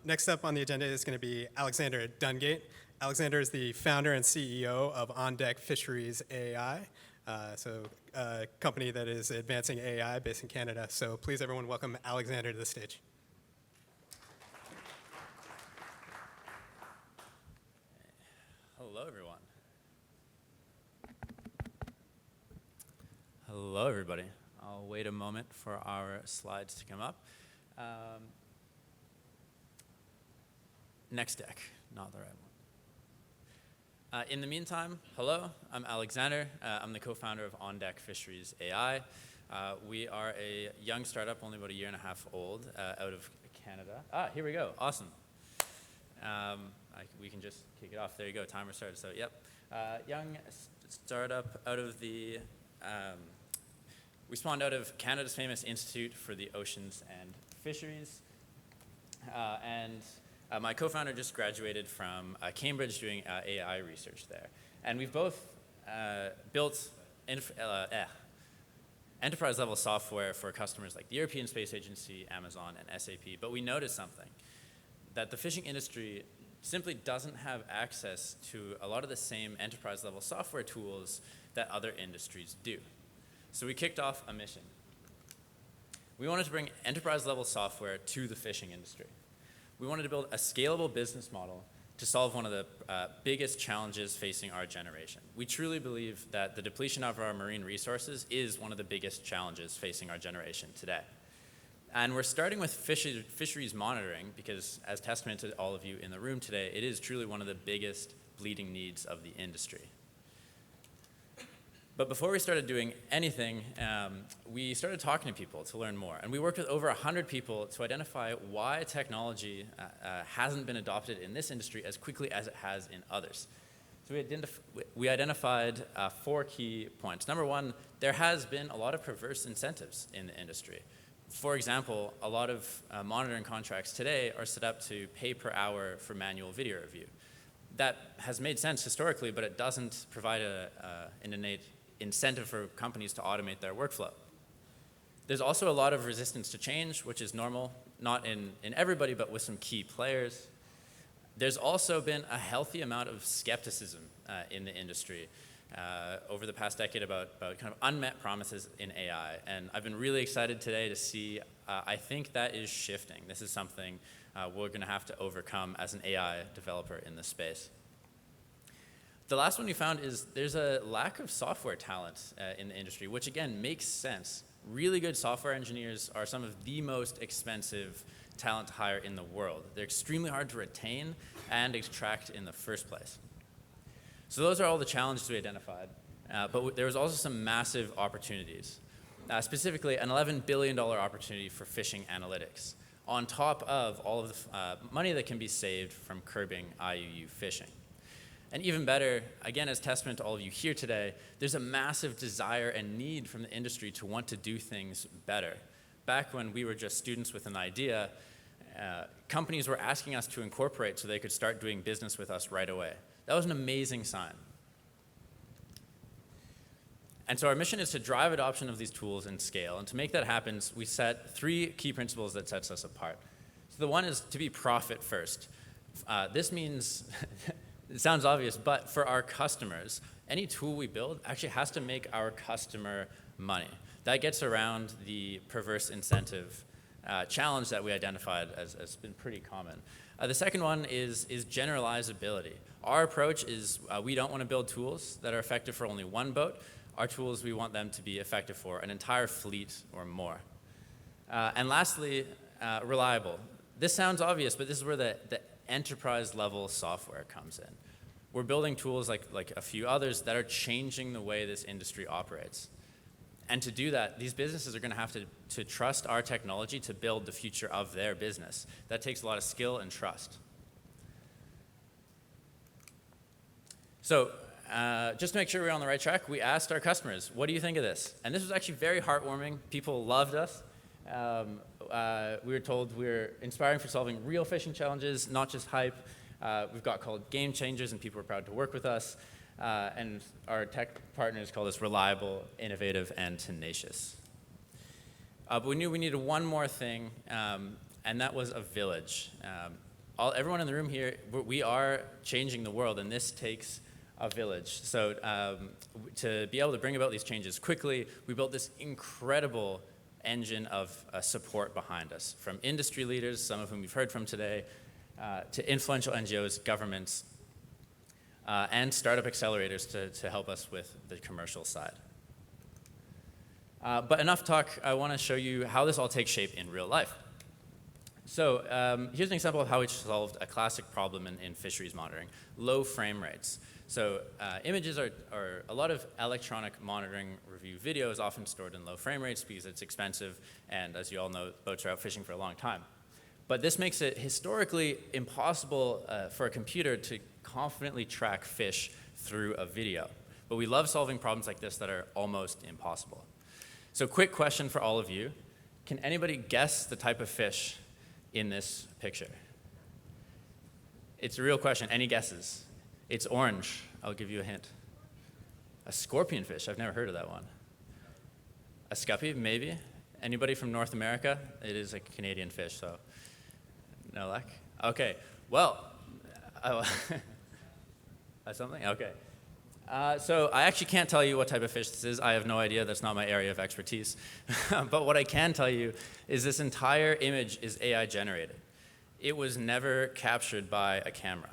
Next up on the agenda is going to be Alexander Dungate. Alexander is the founder and CEO of On Deck Fisheries AI, a company that is advancing AI based in Canada. So please, everyone, welcome Alexander to the stage. Hello, everyone. Hello, everybody. I'll wait a moment for our slides to come up. Next deck, not the right one. In the meantime, hello, I'm Alexander. I'm the co-founder of On Deck Fisheries AI. We are a young startup, only about a year and a half old, out of Canada. Here we go, awesome. We can just kick it off. There you go, timer started. So, yep, young startup out of the, we spawned out of Canada's famous Institute for the Oceans and Fisheries. My co-founder just graduated from Cambridge doing AI research there. And we've both built enterprise-level software for customers like the European Space Agency, Amazon, and SAP. But we noticed something, that the fishing industry simply doesn't have access to a lot of the same enterprise-level software tools that other industries do. So we kicked off a mission. We wanted to bring enterprise-level software to the fishing industry. We wanted to build a scalable business model to solve one of the biggest challenges facing our generation. We truly believe that the depletion of our marine resources is one of the biggest challenges facing our generation today. And we're starting with fisheries monitoring because, as testament to all of you in the room today, it is truly one of the biggest bleeding needs of the industry. But before we started doing anything, we started talking to people to learn more. And we worked with over 100 people to identify why technology hasn't been adopted in this industry as quickly as it has in others. So we identified 4 key points. Number one, there has been a lot of perverse incentives in the industry. For example, a lot of monitoring contracts today are set up to pay per hour for manual video review. That has made sense historically, but it doesn't provide an innate incentive for companies to automate their workflow. There's also a lot of resistance to change, which is normal, not in everybody, but with some key players. There's also been a healthy amount of skepticism in the industry over the past decade about kind of unmet promises in AI. And I've been really excited today to see, I think that is shifting. This is something we're going to have to overcome as an AI developer in this space. The last one we found is there's a lack of software talent in the industry, which again makes sense. Really good software engineers are some of the most expensive talent to hire in the world. They're extremely hard to retain and attract in the first place. So those are all the challenges we identified, but there was also some massive opportunities, specifically an $11 billion opportunity for fishing analytics, on top of all of the money that can be saved from curbing IUU fishing. And even better, again, as testament to all of you here today, there's a massive desire and need from the industry to want to do things better. Back when we were just students with an idea, companies were asking us to incorporate so they could start doing business with us right away. That was an amazing sign. And so our mission is to drive adoption of these tools and scale. And to make that happen, we set 3 key principles that sets us apart. So the one is to be profit first. This means it sounds obvious, but for our customers, any tool we build actually has to make our customer money. That gets around the perverse incentive challenge that we identified as been pretty common. The second one is generalizability. Our approach is we don't want to build tools that are effective for only one boat. Our tools, we want them to be effective for an entire fleet or more. And lastly, reliable. This sounds obvious, but this is where the enterprise-level software comes in. We're building tools like a few others that are changing the way this industry operates. And to do that, these businesses are going to have to trust our technology to build the future of their business. That takes a lot of skill and trust. So just to make sure we're on the right track, we asked our customers, what do you think of this? And this was actually very heartwarming. People loved us. We were told we're inspiring for solving real fishing challenges, not just hype. We've got called game changers, and people are proud to work with us. And our tech partners call us reliable, innovative, and tenacious. But we knew we needed one more thing, and that was a village. everyone in the room here, we are changing the world, and this takes a village. So to be able to bring about these changes quickly, we built this incredible engine of support behind us, from industry leaders, some of whom we've heard from today, to influential NGOs, governments, and startup accelerators to help us with the commercial side. But enough talk. I want to show you how this all takes shape in real life. So here's an example of how we solved a classic problem in fisheries monitoring: low frame rates. So images are a lot of electronic monitoring review video is often stored in low frame rates because it's expensive, and as you all know, boats are out fishing for a long time. But this makes it historically impossible for a computer to confidently track fish through a video. But we love solving problems like this that are almost impossible. So quick question for all of you. Can anybody guess the type of fish in this picture? It's a real question. Any guesses? It's orange. I'll give you a hint. A scorpion fish. I've never heard of that one. A scuppy, maybe? Anybody from North America? It is a Canadian fish, so no luck. Okay, well, something? Okay. So I actually can't tell you what type of fish this is. I have no idea. That's not my area of expertise. But what I can tell you is this entire image is AI generated. It was never captured by a camera.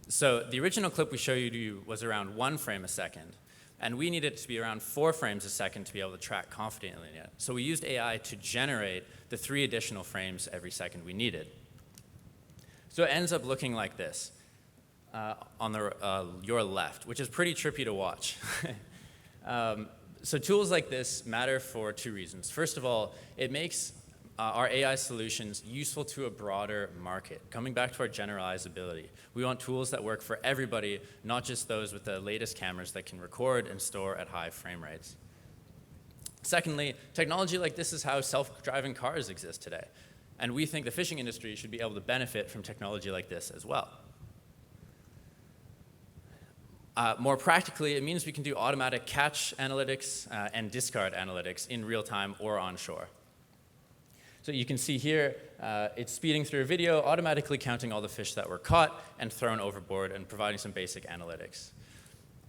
So the original clip we showed you was around 1 frame a second, and we needed it to be around 4 frames a second to be able to track confidently in it. So we used AI to generate the 3 additional frames every second we needed. So it ends up looking like this on your left, which is pretty trippy to watch. So tools like this matter for 2 reasons. First of all, it makes our AI solutions useful to a broader market. Coming back to our generalizability, we want tools that work for everybody, not just those with the latest cameras that can record and store at high frame rates. Secondly, technology like this is how self-driving cars exist today. And we think the fishing industry should be able to benefit from technology like this as well. More practically, it means we can do automatic catch analytics and discard analytics in real time or onshore. So you can see here, it's speeding through a video, automatically counting all the fish that were caught and thrown overboard and providing some basic analytics.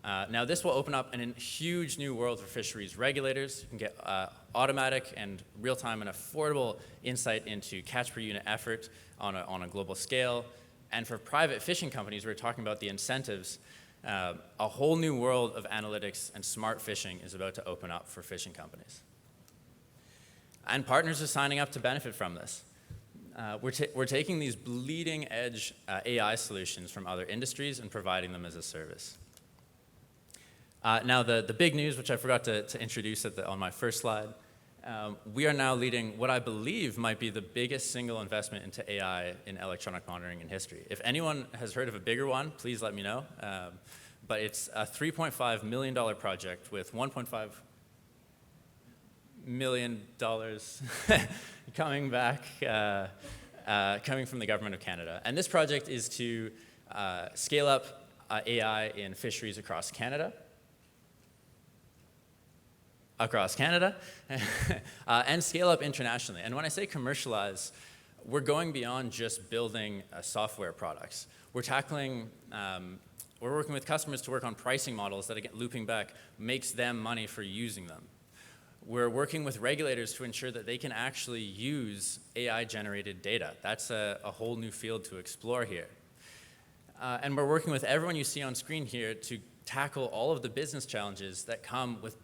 Now this will open up a huge new world for fisheries regulators. You can get automatic and real-time and affordable insight into catch per unit effort on a global scale. And for private fishing companies, we're talking about the incentives. A whole new world of analytics and smart fishing is about to open up for fishing companies. And partners are signing up to benefit from this. We're taking these bleeding edge AI solutions from other industries and providing them as a service. Now the big news, which I forgot to introduce on my first slide, we are now leading what I believe might be the biggest single investment into AI in electronic monitoring in history. If anyone has heard of a bigger one, please let me know. But it's a $3.5 million project with $1.5 million coming back, coming from the government of Canada. And this project is to scale up AI in fisheries across Canada, and scale up internationally. And when I say commercialize, we're going beyond just building software products. We're tackling, we're working with customers to work on pricing models that, again, looping back, makes them money for using them. We're working with regulators to ensure that they can actually use AI-generated data. That's a whole new field to explore here. And we're working with everyone you see on screen here to tackle all of the business challenges that come with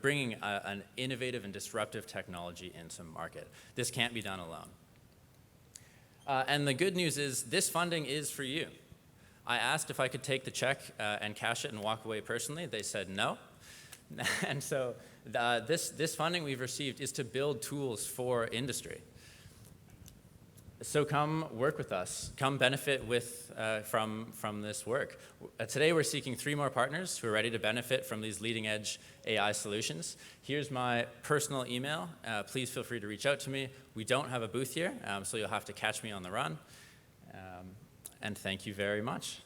bringing an innovative and disruptive technology into market. This can't be done alone. And the good news is this funding is for you. I asked if I could take the check and cash it and walk away personally. They said no. And so this funding we've received is to build tools for industry. So come work with us. Come benefit from this work. Today we're seeking 3 more partners who are ready to benefit from these leading edge AI solutions. Here's my personal email. Please feel free to reach out to me. We don't have a booth here, so you'll have to catch me on the run. And thank you very much.